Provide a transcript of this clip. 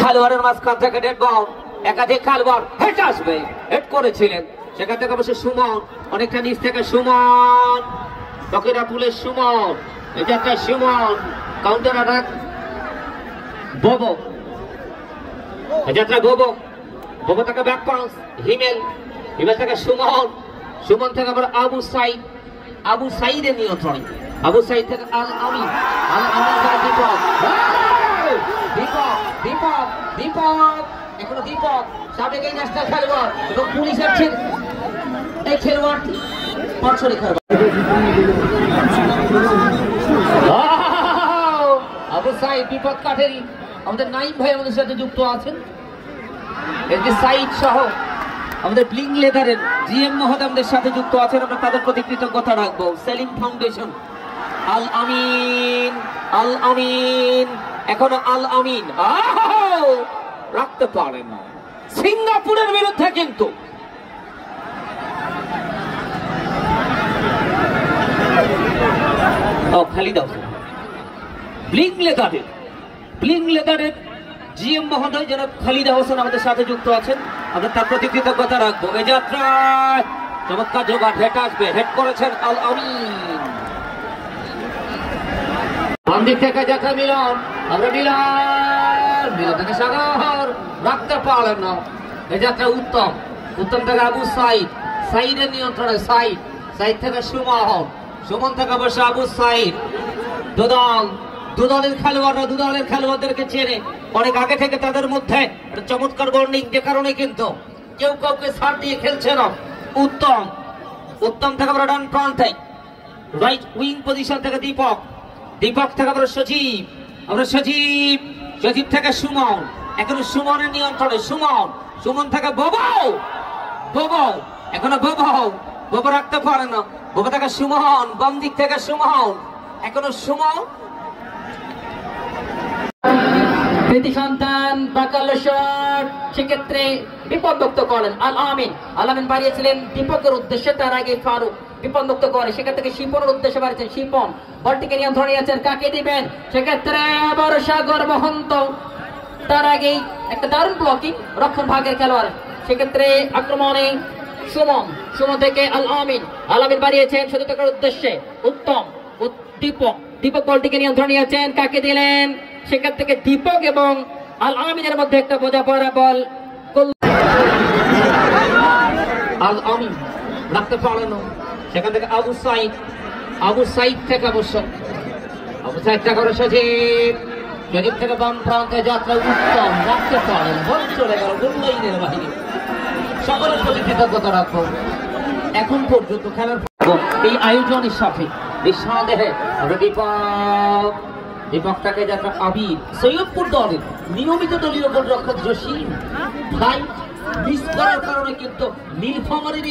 খেলোয়াড়ের মাঝখান থেকে ডেড বল, একাধিক খেলোয়াড় হেড আসবে, হেড করেছিলেন সেখান থেকে অবশ্য সুমন, অনেকটা নিচ থেকে সুমন, ফকিরাপুলের সুমন, এটা একটা সুমন কাউন্টার অ্যাটাক, বোবো, এটা একটা বোবো, বোবো থেকে ব্যাক পাস, হিমেল, হিমেল থেকে সুমন, সুমন থেকে আবার আবু সাইদ, আবু সাইদের নিয়ন্ত্রণে, আবু সাইদ থেকে আল আমিন, আল আমিন থেকে দীপক, দীপক দীপক দীপক, এখনো দীপক সাবেক এই ন্যাশনাল খেলোয়াড় এবং পুলিশের এই খেলোয়াড়টি পছরে খেলোয়াড় আবু সাইদ, বিপদ কাঠেরি, আমাদের নাইম ভাই আমাদের সাথে যুক্ত আছেন, এতে সাইদ সহ আমাদের ব্লিং লেদারের জিএম মহোদয় আমাদের সাথে যুক্ত আছেন, আমরা তাদের প্রতি কৃতজ্ঞতা রাখবো। সেলিম ফাউন্ডেশন, আল আমিন, আল আমিন, এখনো আল আমিন রাখতে পারেন না সিঙ্গাপুরের বিরুদ্ধে, কিন্তু খালিদ ব্লিং লেদারের জিএম মহোদয় জনাব খালিদ হোসেন আমাদের সাথে যুক্ত আছেন, আমরা তার প্রতি কৃতজ্ঞতা রাখবো। এই যাত্রায় চমৎকার জোগাড়, হেড আসবে, হেড করেছেন আল আমিন, বাম দিক থেকে যাত্রা মিলন, আমরা মিলন থেকে সাগর রাখতে পারলেন না, এই যাত্রা উত্তম, উত্তম থেকে আবু সাইদ, সাইদের নিয়ন্ত্রণে সাইদ, সাইদ থেকে সুমন, সুমন থেকে বসে আবু সাইদ, দুদলের খেলোয়াড়রা দুদলের খেলোয়াড়দেরকে চেনে অনেক আগে থেকে, তাদের মধ্যে চমৎকার বর্নিং, যে কারণে কিন্তু কেউ কাউকে ছাড় দিয়ে খেলছে না। উত্তম, উত্তম থেকে আমরা ডান প্রান্তে রাইট উইং পজিশন থেকে দীপক, দীপক থেকে আমরা সজীব, আমরা সজীব, সজীব থেকে সুমন, এখনো সুমনের নিয়ন্ত্রণে সুমন, সুমন থেকে বোবাও, বোবাও, এখনো বোবাও, বোবা রাখতে পারে না, বোবা থেকে সুমন, বাম দিক থেকে সুমন, এখনো সুমন, কৃতি সন্তান বাকাল শট, সেক্ষেত্রে বিপদমুক্ত করেন আল আমিন, আল আমিন বাড়িয়েছিলেন দীপকের উদ্দেশ্যে, তার আগে ফারুক বিপদমুক্ত করে, সেক্ষেত্রে থেকে শিপনের উদ্দেশ্যে বাড়িয়েছেন শিপন, বলটিকে নিয়ন্ত্রণে আছেন, কাকে দিবেন, সেক্ষেত্রে আবার সাগর মহন্ত, তার আগেই একটা দারুণ ব্লকিং রক্ষণ ভাগের খেলোয়াড়, সেক্ষেত্রে আক্রমণে সুমন, সুমন থেকে আল আমিন, আল আমিন বাড়িয়েছেন সতীর্থের উদ্দেশ্যে, উত্তম, দীপক, দীপক বলটিকে নিয়ন্ত্রণে আছেন, কাকে দিলেন, সেখান থেকে দীপক এবং আল আমিনের মধ্যে একটা বোঝাপড়া বল, আল আমিন রাখতে পারলেন, সেখান থেকে আবু সাইদ, আবু সাইদ থেকে অবশ্য আবু সাইদ থেকে সজীব, সজীব থেকে বাম প্রান্তে যাত্রা উত্তম, রাখতে পারেন, বল চলে গেল গোল্লাইনের বাহিনী, সকলের প্রতি কৃতজ্ঞতা রাখবো। এখন পর্যন্ত খেলার এই আয়োজনের সাথে নিঃসন্দেহে আমরা দীপক, দীপকটাকে যাত্রা আবির, সৈয়দপুর দলের নিয়মিত দলীয় গোলরক্ষক জসিম ভাই মিস করার কারণে কিন্তু নীলফামারীর